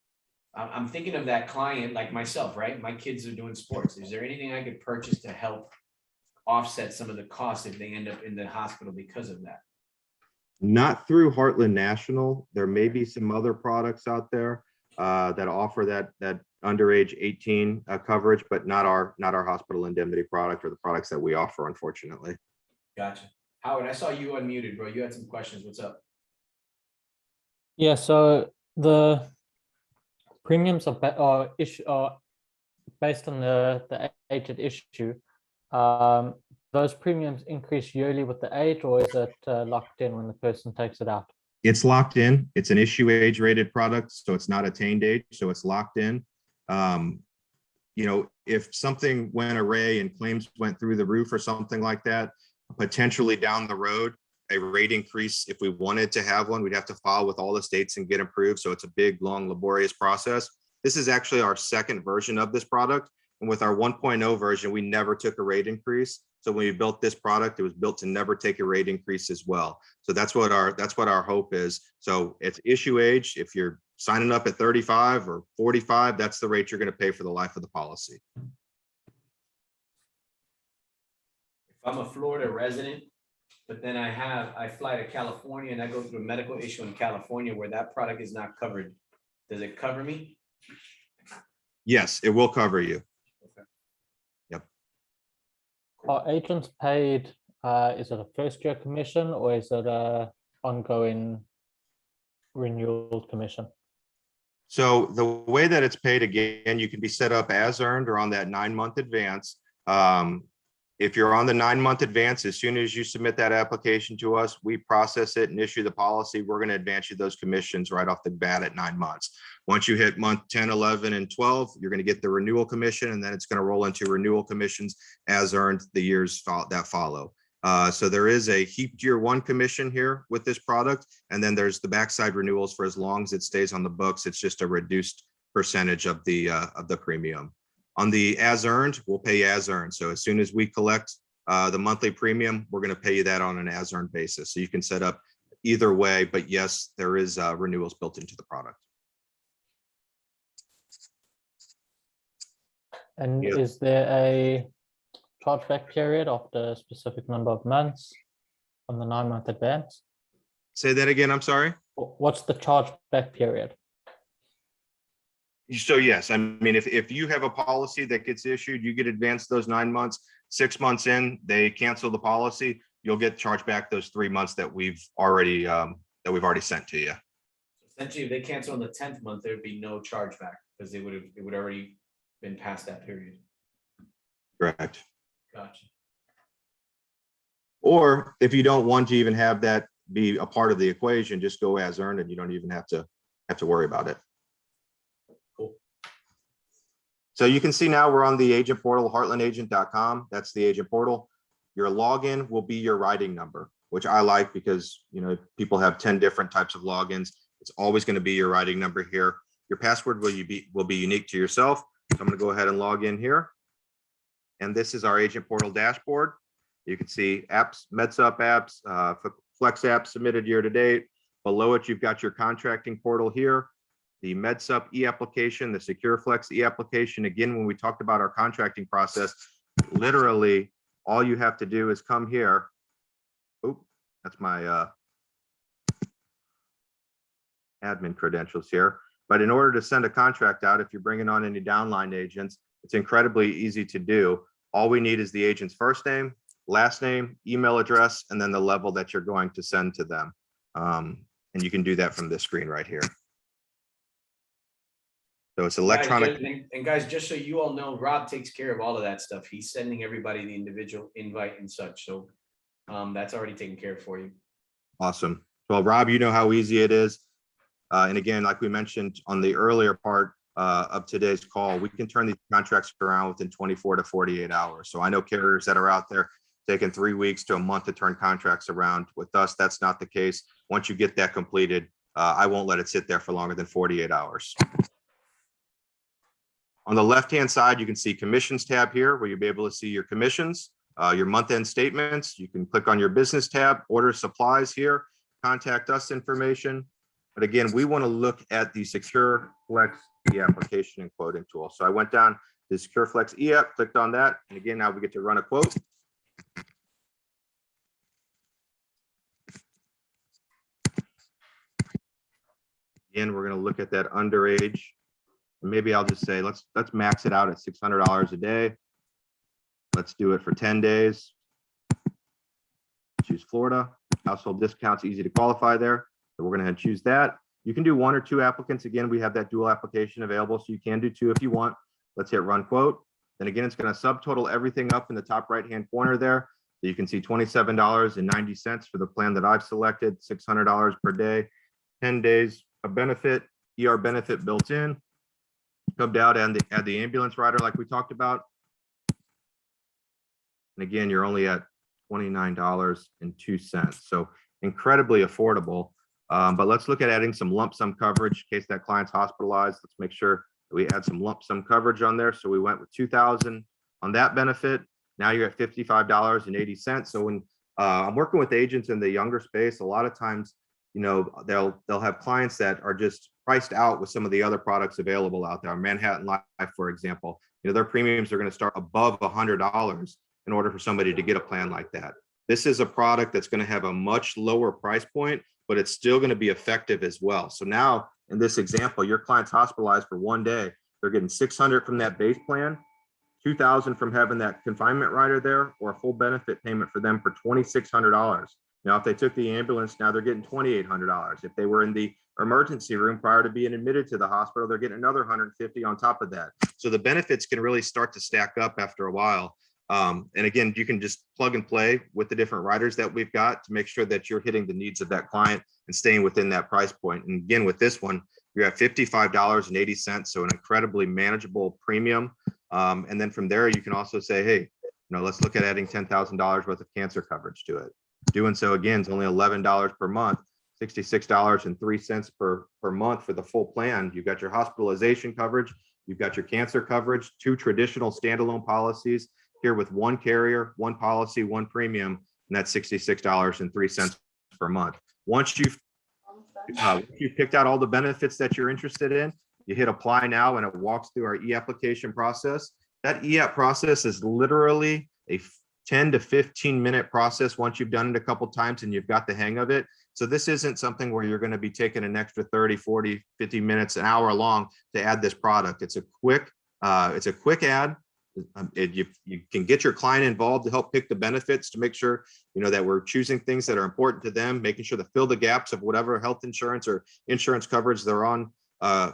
I'm thinking of that client like myself, right? My kids are doing sports. Is there anything I could purchase to help offset some of the costs if they end up in the hospital because of that? Not through Heartland National. There may be some other products out there that offer that underage 18 coverage, but not our hospital indemnity product or the products that we offer, unfortunately. Gotcha. Howard, I saw you unmuted, bro. You had some questions. What's up? Yeah, so the premiums are based on the age at issue. Those premiums increase yearly with the age, or is it locked in when the person takes it out? It's locked in. It's an issue age rated product, so it's not attained age, so it's locked in. You know, if something went array and claims went through the roof or something like that, potentially down the road, a rate increase, if we wanted to have one, we'd have to file with all the states and get approved. So it's a big, long, laborious process. This is actually our second version of this product. And with our 1.0 version, we never took a rate increase. So when we built this product, it was built to never take a rate increase as well. So that's what our hope is. So it's issue age. If you're signing up at 35 or 45, that's the rate you're going to pay for the life of the policy. If I'm a Florida resident, but then I fly to California and I go through a medical issue in California where that product is not covered, does it cover me? Yes, it will cover you. Okay. Yep. Are agents paid, is it a first year commission or is it a ongoing renewal commission? So the way that it's paid, again, you can be set up as earned or on that 9-month advance. If you're on the 9-month advance, as soon as you submit that application to us, we process it and issue the policy. We're going to advance you those commissions right off the bat at 9 months. Once you hit month 10, 11, and 12, you're going to get the renewal commission, and then it's going to roll into renewal commissions as earned the years that follow. So there is a heaped year 1 commission here with this product, and then there's the backside renewals for as long as it stays on the books. It's just a reduced percentage of the premium. On the as earned, we'll pay you as earned. So as soon as we collect the monthly premium, we're going to pay you that on an as earned basis. So you can set up either way, but yes, there is renewals built into the product. And Yeah. is there a chargeback period after a specific number of months on the 9-month advance? Say that again, I'm sorry. What's the chargeback period? So yes, I mean, if you have a policy that gets issued, you get advanced those 9 months, 6 months in, they cancel the policy, you'll get charged back those 3 months that we've already sent to you. Essentially, if they cancel on the 10th month, there'd be no chargeback because it would already been past that period. Correct. Gotcha. Or if you don't want to even have that be a part of the equation, just go as earned and you don't even have to worry about it. Cool. So you can see now we're on the agent portal, heartlandagent.com. That's the agent portal. Your login will be your writing number, which I like because, you know, people have 10 different types of logins. It's always going to be your writing number here. Your password will be unique to yourself. So I'm going to go ahead and log in here. And this is our agent portal dashboard. You can see apps, MedSup apps, Flex apps submitted year to date. Below it, you've got your contracting portal here, the MedSup e-application, the SecureFlex e-application. Again, when we talked about our contracting process, literally all you have to do is come here. Oh, that's my admin credentials here. But in order to send a contract out, if you're bringing on any downline agents, it's incredibly easy to do. All we need is the agent's first name, last name, email address, and then the level that you're going to send to them. And you can do that from this screen right here. So it's electronic. Guys, just so you all know, Rob takes care of all of that stuff. He's sending everybody the individual invite and such. So That's already taken care of for you. Awesome. Well, Rob, you know how easy it is. And again, like we mentioned on the earlier part of today's call, we can turn these contracts around within 24 to 48 hours. So I know carriers that are out there taking 3 weeks to a month to turn contracts around. With us, that's not the case. Once you get that completed, I won't let it sit there for longer than 48 hours. On the left-hand side, you can see commissions tab here, where you'll be able to see your commissions, your month-end statements. You can click on your business tab, order supplies here, contact us information. But again, we want to look at the Secure Flex e-application and quoting tool. So I went down to Secure Flex e-app, clicked on that. And again, now we get to run a quote. Again, we're going to look at that underage. Maybe I'll just say, let's max it out at $600 a day. Let's do it for 10 days. Choose Florida. Household discounts, easy to qualify there. So we're going to choose that. You can do 1 or 2 applicants. Again, we have that dual application available, so you can do 2 if you want. Let's hit run quote. Then again, it's going to subtotal everything up in the top right-hand corner there. So you can see $27.90 for the plan that I've selected, $600 per day, 10 days of benefit, ER benefit built in. Come down and add the ambulance rider like we talked about. And again, you're only at $29.02. So incredibly affordable. But let's look at adding some lump sum coverage in case that client's hospitalized. Let's make sure that we add some lump sum coverage on there. So we went with $2,000 on that benefit. Now you're at $55.80. So when I'm working with agents in the younger space, a lot of times, you know, they'll have clients that are just priced out with some of the other products available out there. Manhattan Life, for example, you know, their premiums are going to start above $100 in order for somebody to get a plan like that. This is a product that's going to have a much lower price point, but it's still going to be effective as well. So now in this example, your client's hospitalized for 1 day. They're getting $600 from that base plan, $2,000 from having that confinement rider there, or a full benefit payment for them for $2,600. Now, if they took the ambulance, now they're getting $2,800. If they were in the emergency room prior to being admitted to the hospital, they're getting another $150 on top of that. So the benefits can really start to stack up after a while. And again, you can just plug and play with the different riders that we've got to make sure that you're hitting the needs of that client and staying within that price point. And again, with this one, you're at $55.80, so an incredibly manageable premium. And then from there, you can also say, hey, you know, let's look at adding $10,000 worth of cancer coverage to it. Doing so again is only $11 per month, $66.03 per month for the full plan. You've got your hospitalization coverage, you've got your cancer coverage, 2 traditional standalone policies here with 1 carrier, 1 policy, 1 premium, and that's $66.03 per month. Once you've picked out all the benefits that you're interested in, you hit apply now and it walks through our e-application process. That e-app process is literally a 10 to 15 minute process once you've done it a couple times and you've got the hang of it. So this isn't something where you're going to be taking an extra 30, 40, 50 minutes, an hour long to add this product. It's a quick ad. You can get your client involved to help pick the benefits to make sure, you know, that we're choosing things that are important to them, making sure to fill the gaps of whatever health insurance or insurance coverage they're on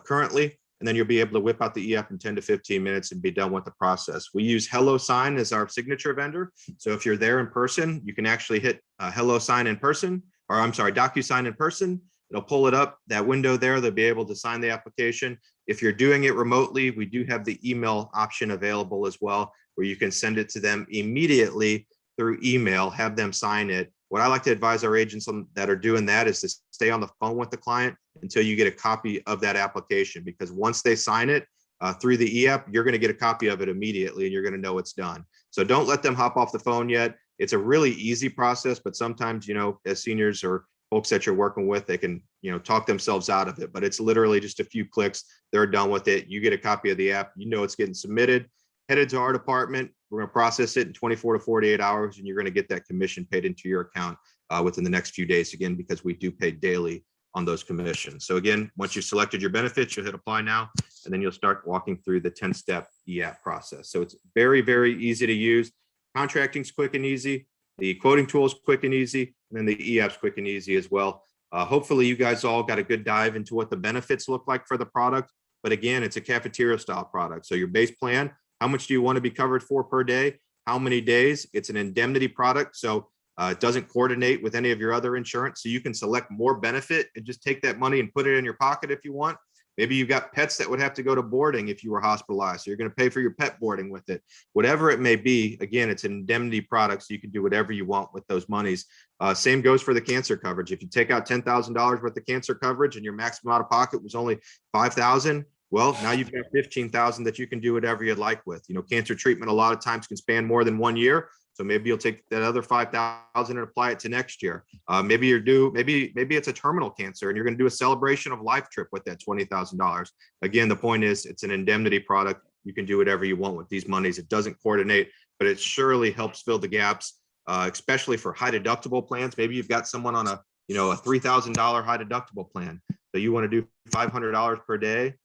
currently. And then you'll be able to whip out the e-app in 10 to 15 minutes and be done with the process. We use HelloSign as our signature vendor. So if you're there in person, you can actually hit HelloSign in person, or I'm sorry, DocuSign in person. It'll pull it up, that window there. They'll be able to sign the application. If you're doing it remotely, we do have the email option available as well, where you can send it to them immediately through email, have them sign it. What I like to advise our agents that are doing that is to stay on the phone with the client until you get a copy of that application, because once they sign it through the e-app, you're going to get a copy of it immediately and you're going to know it's done. So don't let them hop off the phone yet. It's a really easy process, but sometimes, you know, as seniors or folks that you're working with, they can, you know, talk themselves out of it, but it's literally just a few clicks. They're done with it. You get a copy of the app, you know, it's getting submitted, headed to our department. We're going to process it in 24 to 48 hours, and you're going to get that commission paid into your account within the next few days, again, because we do pay daily on those commissions. So again, once you've selected your benefits, you'll hit apply now, and then you'll start walking through the 10-step e-app process. So it's very, very easy to use. Contracting's quick and easy. The quoting tool is quick and easy, and then the e-app's quick and easy as well. Hopefully you guys all got a good dive into what the benefits look like for the product. But again, it's a cafeteria style product. So your base plan, how much do you want to be covered for per day? How many days? It's an indemnity product. So It doesn't coordinate with any of your other insurance, so you can select more benefit and just take that money and put it in your pocket if you want. Maybe you've got pets that would have to go to boarding if you were hospitalized, so you're going to pay for your pet boarding with it. Whatever it may be, again, it's an indemnity product, so you can do whatever you want with those monies. Same goes for the cancer coverage. If you take out $10,000 worth of cancer coverage and your maximum out of pocket was only $5,000, well, now you've got $15,000 that you can do whatever you'd like with. You know, cancer treatment a lot of times can span more than 1 year. So maybe you'll take that other $5,000 and apply it to next year. Maybe you're due, maybe it's a terminal cancer and you're going to do a celebration of life trip with that $20,000. Again, the point is it's an indemnity product. You can do whatever you want with these monies. It doesn't coordinate, but it surely helps fill the gaps, especially for high deductible plans. Maybe you've got someone on a $3,000 high deductible plan. So you want to do $500 per day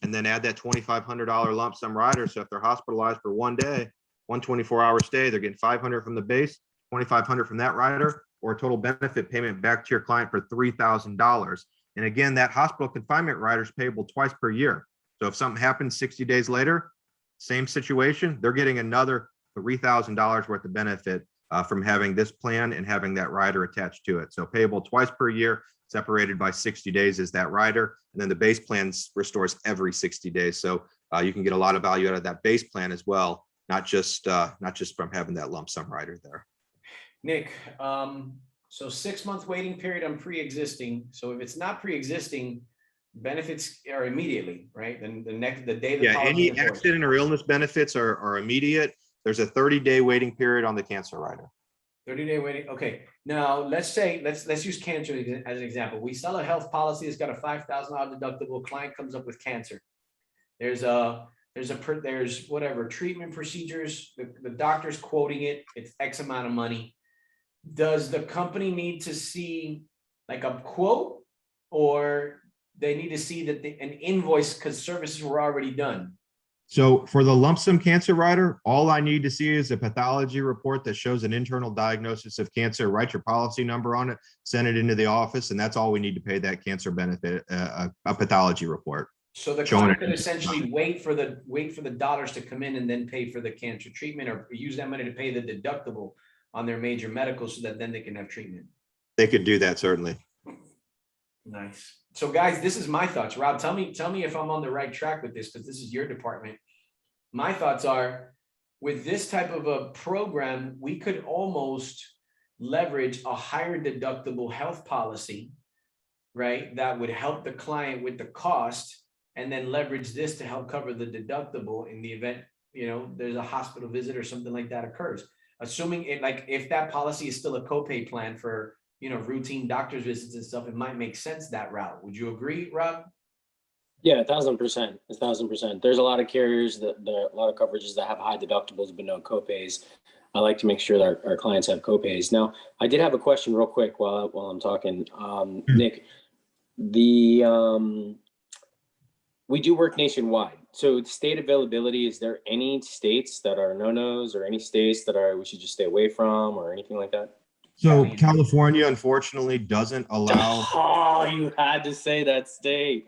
and then add that $2,500 lump sum rider. So if they're hospitalized for 1 day, 124-hour stay, they're getting $500 from the base, $2,500 from that rider, or a total benefit payment back to your client for $3,000. And again, that hospital confinement rider is payable twice per year. So if something happens 60 days later, same situation, they're getting another $3,000 worth of benefit from having this plan and having that rider attached to it. So payable twice per year, separated by 60 days is that rider. And then the base plan restores every 60 days. So you can get a lot of value out of that base plan as well. Not just from having that lump sum rider there. Nick, so 6 month waiting period on pre-existing. So if it's not pre-existing, benefits are immediately, right? Then the day the policy any accident or illness benefits are immediate. There's a 30-day waiting period on the cancer rider. 30-day waiting. Okay. Now let's use cancer as an example. We sell a health policy that's got a $5,000 deductible. Client comes up with cancer. There's whatever treatment procedures, the doctor's quoting it, it's X amount of money. Does the company need to see like a quote, or they need to see that an invoice because services were already done? So for the lump sum cancer rider, all I need to see is a pathology report that shows an internal diagnosis of cancer. Write your policy number on it, send it into the office, and that's all we need to pay that cancer benefit, a pathology report. So the client could essentially wait for the dollars to come in and then pay for the cancer treatment, or use that money to pay the deductible on their major medical so that then they can have treatment. They could do that, certainly. Nice. So guys, this is my thoughts. Rob, tell me if I'm on the right track with this, because this is your department. My thoughts are, with this type of a program, we could almost leverage a higher deductible health policy, right? That would help the client with the cost, and then leverage this to help cover the deductible in the event, there's a hospital visit or something like that occurs. Assuming if that policy is still a copay plan for, routine doctor's visits and stuff, it might make sense that route. Would you agree, Rob? Yeah, 1,000%. 1,000%. There's a lot of carriers a lot of coverages that have high deductibles but no copays. I like to make sure that our clients have copays. Now, I did have a question real quick while I'm talking. Nick, we do work nationwide. So state availability, is there any states that are no-nos or any states that we should just stay away from or anything like that? So California, unfortunately, doesn't allow. Oh, you had to say that state.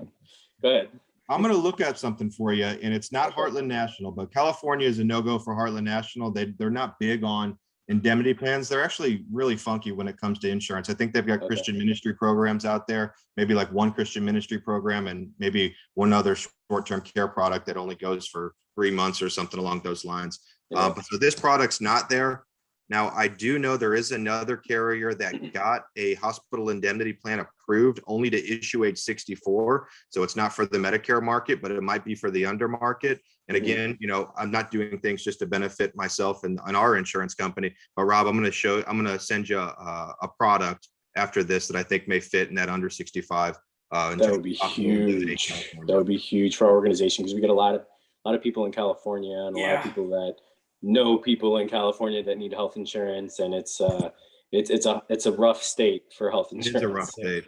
Go ahead. I'm going to look at something for you, and it's not Heartland National, but California is a no-go for Heartland National. They're not big on indemnity plans. They're actually really funky when it comes to insurance. I think they've got Christian ministry programs out there, maybe like one Christian ministry program and maybe one other short-term care product that only goes for 3 months or something along those lines. But so this product's not there. Now, I do know there is another carrier that got a hospital indemnity plan approved only to issue age 64. So it's not for the Medicare market, but it might be for the under market. And again, I'm not doing things just to benefit myself and our insurance company. But Rob, I'm going to send you a product after this that I think may fit in that under 65. That would be huge. That would be huge for our organization, because we get a lot of people in California and a lot of people that know people in California that need health insurance, and it's a rough state for health insurance. It's a rough state.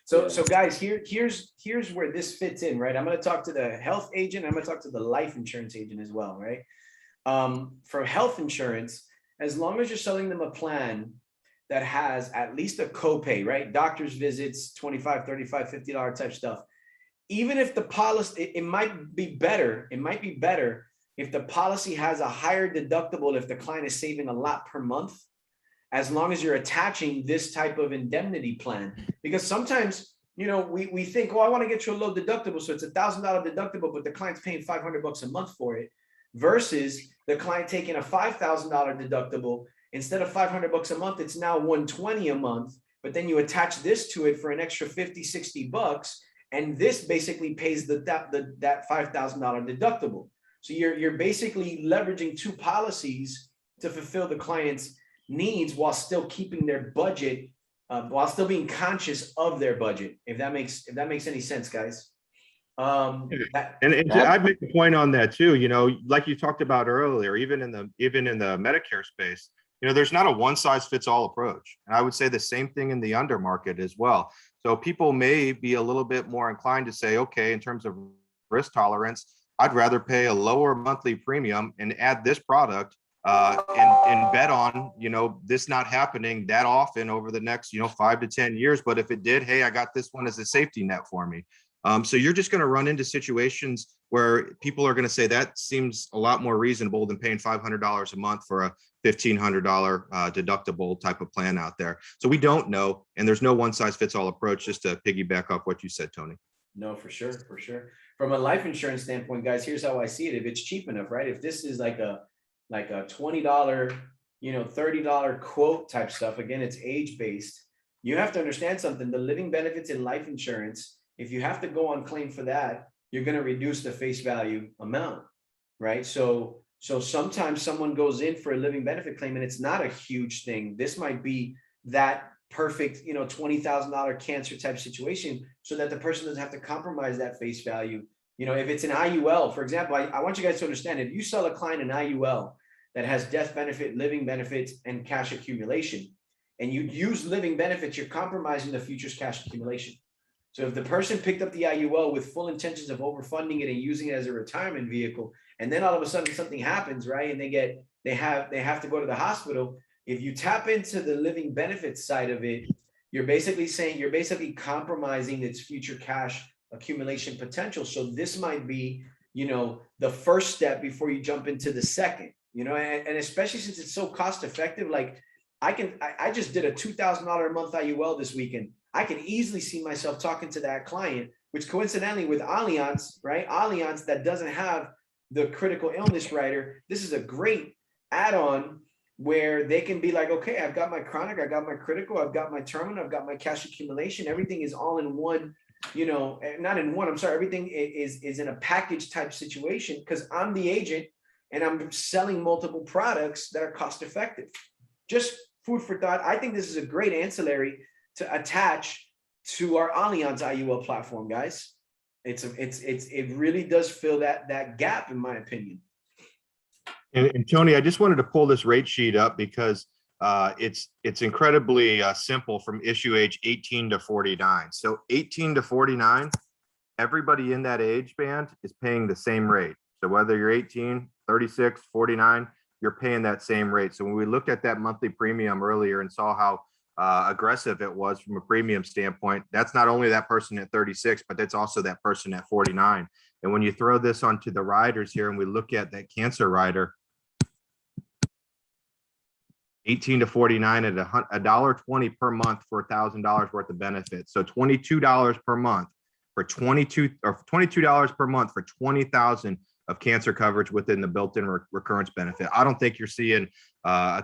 So guys, here's where this fits in, right? I'm going to talk to the health agent. I'm going to talk to the life insurance agent as well, right? For health insurance, as long as you're selling them a plan that has at least a copay, right? Doctor's visits, $25, $35, $50 type stuff. Even if the policy, it might be better if the policy has a higher deductible, if the client is saving a lot per month, as long as you're attaching this type of indemnity plan. Because sometimes, you know, we think, oh, I want to get you a low deductible, so it's $1,000 deductible, but the client's paying $500 a month for it, versus the client taking a $5,000 deductible. Instead of $500 a month, it's now $120 a month, but then you attach this to it for an extra $50-$60, and this basically pays that $5,000 deductible. So you're basically leveraging two policies to fulfill the client's needs while still keeping their budget, while still being conscious of their budget. If that makes any sense, guys. And I'd make a point on that too. You know, like you talked about earlier, even in the Medicare space, you know, there's not a one size fits all approach. And I would say the same thing in the under market as well. So people may be a little bit more inclined to say, okay, in terms of risk tolerance, I'd rather pay a lower monthly premium and add this product and bet on, you know, this not happening that often over the next, you know, 5 to 10 years. But if it did, hey, I got this one as a safety net for me. So you're just going to run into situations where people are going to say that seems a lot more reasonable than paying $500 a month for a $1,500 deductible type of plan out there. So we don't know, and there's no one size fits all approach, just to piggyback off what you said, Tony. No, for sure, for sure. From a life insurance standpoint, guys, here's how I see it. If it's cheap enough, right? If this is like a $20, you know, $30 quote type stuff, again, it's age-based. You have to understand something. The living benefits in life insurance, if you have to go on claim for that, you're going to reduce the face value amount, right? So sometimes someone goes in for a living benefit claim and it's not a huge thing. This might be that perfect, you know, $20,000 cancer type situation, so that the person doesn't have to compromise that face value. You know, if it's an IUL, for example, I want you guys to understand, if you sell a client an IUL that has death benefit, living benefits, and cash accumulation, and you use living benefits, you're compromising the future's cash accumulation. So if the person picked up the IUL with full intentions of overfunding it and using it as a retirement vehicle, and then all of a sudden something happens, right, and they have to go to the hospital, if you tap into the living benefits side of it, you're basically compromising its future cash accumulation potential. So this might be, you know, the first step before you jump into the second, you know, and especially since it's so cost effective. Like I just did a $2,000 a month IUL this weekend. I can easily see myself talking to that client, which coincidentally with Allianz, right? Allianz that doesn't have the critical illness rider. This is a great add-on where they can be like, okay, I've got my chronic, I've got my critical, I've got my terminal, I've got my cash accumulation. Everything is all in one, you know, not in one, I'm sorry. Everything is in a package type situation, because I'm the agent and I'm selling multiple products that are cost effective. Just food for thought. I think this is a great ancillary to attach to our Allianz IUL platform, guys. It really does fill that gap, in my opinion. And Tony, I just wanted to pull this rate sheet up because it's incredibly simple from issue age 18 to 49. So 18 to 49, everybody in that age band is paying the same rate. So whether you're 18, 36, 49, you're paying that same rate. So when we looked at that monthly premium earlier and saw how aggressive it was from a premium standpoint, that's not only that person at 36, but that's also that person at 49. And when you throw this onto the riders here and we look at that cancer rider, 18 to 49 at $1.20 per month for $1,000 worth of benefits. So $22 per month for $22 per month for 20,000 of cancer coverage within the built-in recurrence benefit. I don't think you're seeing a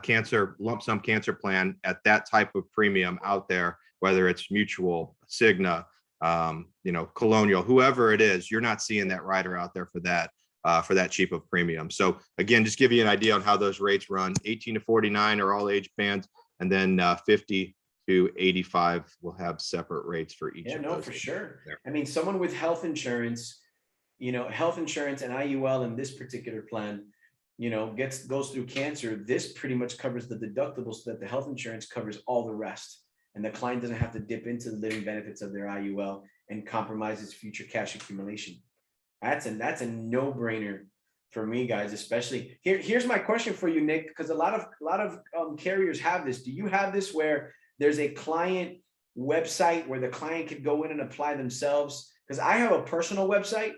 lump sum cancer plan at that type of premium out there, whether it's Mutual, Cigna, you know, Colonial, whoever it is. You're not seeing that rider out there for that cheap of premium. So again, just give you an idea on how those rates run. 18 to 49 are all age bands, and then 50 to 85 will have separate rates for each. Yeah, of no, those for sure. there. I mean, someone with health insurance, you know, health insurance and IUL in this particular plan, you know, goes through cancer. This pretty much covers the deductible so that the health insurance covers all the rest, and the client doesn't have to dip into the living benefits of their IUL and compromise its future cash accumulation. That's a no-brainer for me, guys. Especially here's my question for you, Nick, because a lot of carriers have this. Do you have this where there's a client website where the client could go in and apply themselves? Because I have a personal website,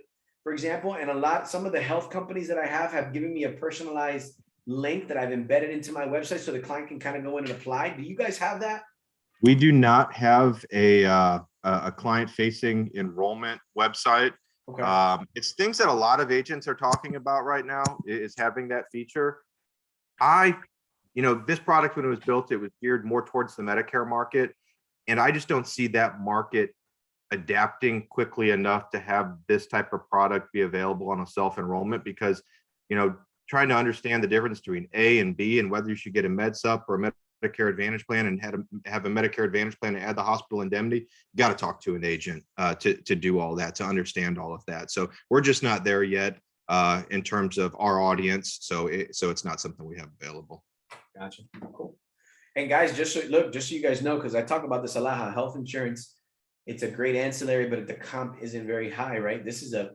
for example, and some of the health companies that I have given me a personalized link that I've embedded into my website so the client can kind of go in and apply. Do you guys have that? We do not have a client-facing enrollment website. Okay. It's things that a lot of agents are talking about right now, is having that feature. This product, when it was built, it was geared more towards the Medicare market. And I just don't see that market adapting quickly enough to have this type of product be available on a self-enrollment, because, trying to understand the difference between A and B and whether you should get a MedSup or a Medicare Advantage plan and have a Medicare Advantage plan and add the hospital indemnity, you got to talk to an agent to do all that, to understand all of that. So we're just not there yet in terms of our audience. So it's not something we have available. Gotcha. Cool. And guys, just so you guys know, because I talk about this a lot, how health insurance, it's a great ancillary, but the comp isn't very high, right? This is the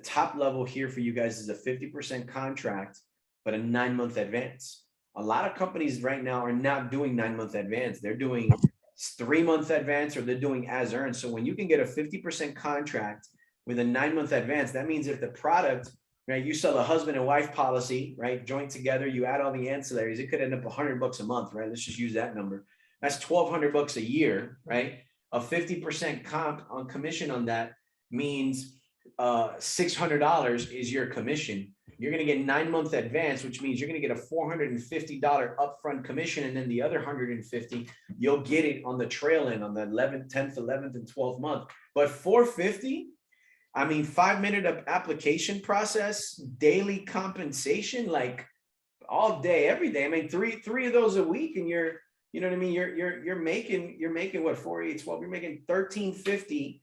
top level here for you guys is a 50% contract, but a 9-month advance. A lot of companies right now are not doing 9-month advance. They're doing 3-month advance, or they're doing as earned. So when you can get a 50% contract with a 9-month advance, that means if the product, right, you sell a husband and wife policy, right, joint together, you add all the ancillaries, it could end up $100 a month, right? Let's just use that number. That's $1,200 a year, right? A 50% comp on commission on that means $600 is your commission. You're going to get 9-month advance, which means you're going to get a $450 upfront commission, and then the other $150 you'll get it on the trail end on the 11th, 10th, 11th, and 12th month. But $450, I mean, 5-minute application process, daily compensation, like all day, every day. I mean, three of those a week, and you know what I mean? You're making what, 4, 8, 12, you're making $1,350.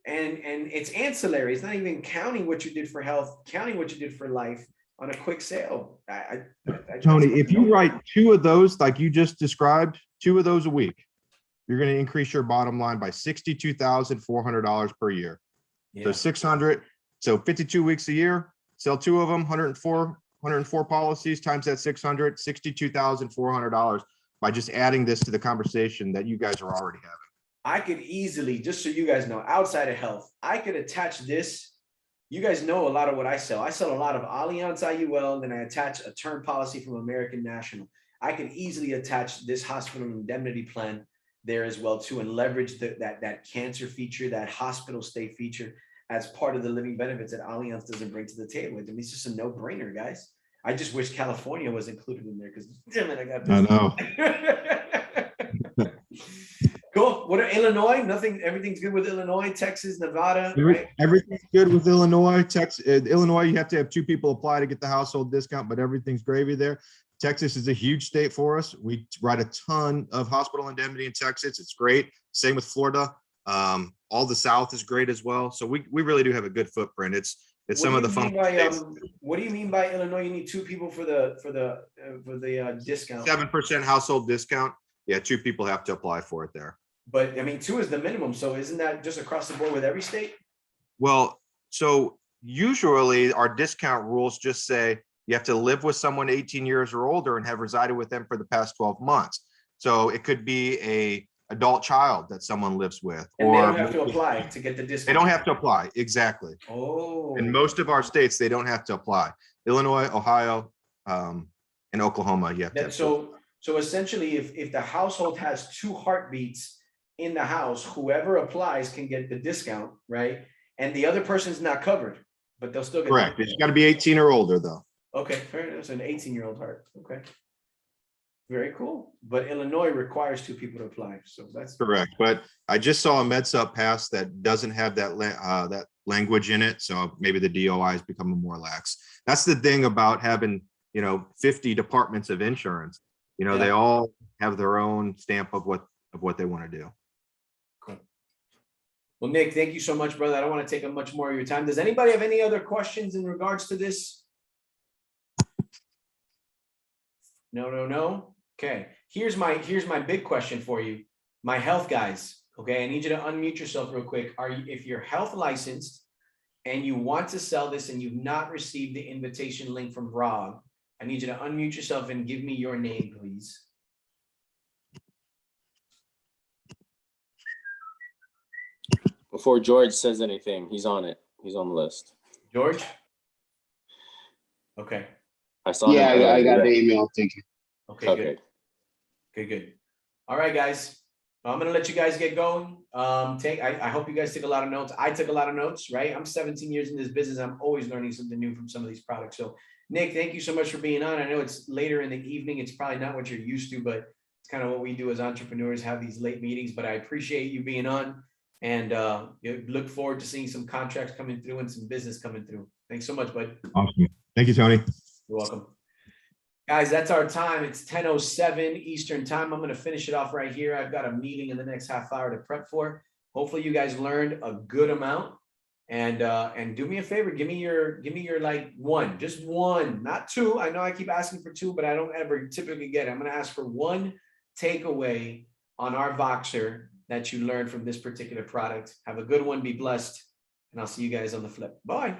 And it's ancillary. It's not even counting what you did for health, counting what you did for life on a quick sale. Tony, if you write 2 of those, like you just described, 2 of those a week, you're going to increase your bottom line by $62,400 per year. Yeah. So 600, so 52 weeks a year, sell 2 of them, 104 policies times that 600, $62,400 by just adding this to the conversation that you guys are already having. I could easily, just so you guys know, outside of health, I could attach this. You guys know a lot of what I sell. I sell a lot of Allianz IUL, and then I attach a term policy from American National. I could easily attach this hospital indemnity plan there as well too, and leverage that cancer feature, that hospital stay feature as part of the living benefits that Allianz doesn't bring to the table. I mean, it's just a no-brainer, guys. I just wish California was included in there, because damn it, I got this. I know. Cool. What are Illinois? Nothing. Everything's good with Illinois, Texas, Nevada. Right? Everything's good with Illinois. Illinois, you have to have 2 people apply to get the household discount, but everything's gravy there. Texas is a huge state for us. We write a ton of hospital indemnity in Texas. It's great. Same with Florida. All the South is great as well. So we really do have a good footprint. It's some of the fun states. What do you mean by Illinois? You need 2 people for the discount. 7% household discount. Yeah, 2 people have to apply for it there. But I mean, 2 is the minimum. So isn't that just across the board with every state? Well, so usually our discount rules just say you have to live with someone 18 years or older and have resided with them for the past 12 months. So it could be a adult child that someone lives with. And they don't have to apply to get the discount. They don't have to apply. Exactly. Oh. In most of our states, they don't have to apply. Illinois, Ohio, and Oklahoma, you have to. So essentially, if the household has 2 heartbeats in the house, whoever applies can get the discount, right? And the other person's not covered, but they'll still get. Correct. It's got to be 18 or older, though. Okay, fair enough. So an 18-year-old heart. Okay. Very cool. But Illinois requires 2 people to apply. So that's correct. But I just saw a MedSup pass that doesn't have that language in it. So maybe the DOI is becoming more lax. That's the thing about having, 50 departments of insurance. Yeah. They all have their own stamp of what they want to do. Cool. Well, Nick, thank you so much, brother. I don't want to take up much more of your time. Does anybody have any other questions in regards to this? No. Okay. Here's my big question for you. My health guys. Okay. I need you to unmute yourself real quick. If you're health licensed and you want to sell this and you've not received the invitation link from Rob, I need you to unmute yourself and give me your name, please. Before George says anything, he's on it. He's on the list. George? Okay. I saw Yeah, him I got earlier. the email. Thank you. Okay, Okay. good. Okay, good. All right, guys. I'm gonna let you guys get going. I hope you guys took a lot of notes. I took a lot of notes, right? I'm 17 years in this business. I'm always learning something new from some of these products. So Nick, thank you so much for being on. I know it's later in the evening. It's probably not what you're used to, but it's kind of what we do as entrepreneurs, have these late meetings, but I appreciate you being on and look forward to seeing some contracts coming through and some business coming through. Thanks so much, bud. Awesome. Thank you, Tony. You're welcome. Guys, that's our time. It's 10:07 Eastern time. I'm going to finish it off right here. I've got a meeting in the next half hour to prep for. Hopefully you guys learned a good amount. And do me a favor, give me your like one, just one, not two. I know I keep asking for two, but I don't ever typically get it. I'm going to ask for one takeaway on our Voxer that you learned from this particular product. Have a good one, be blessed, and I'll see you guys on the flip. Bye.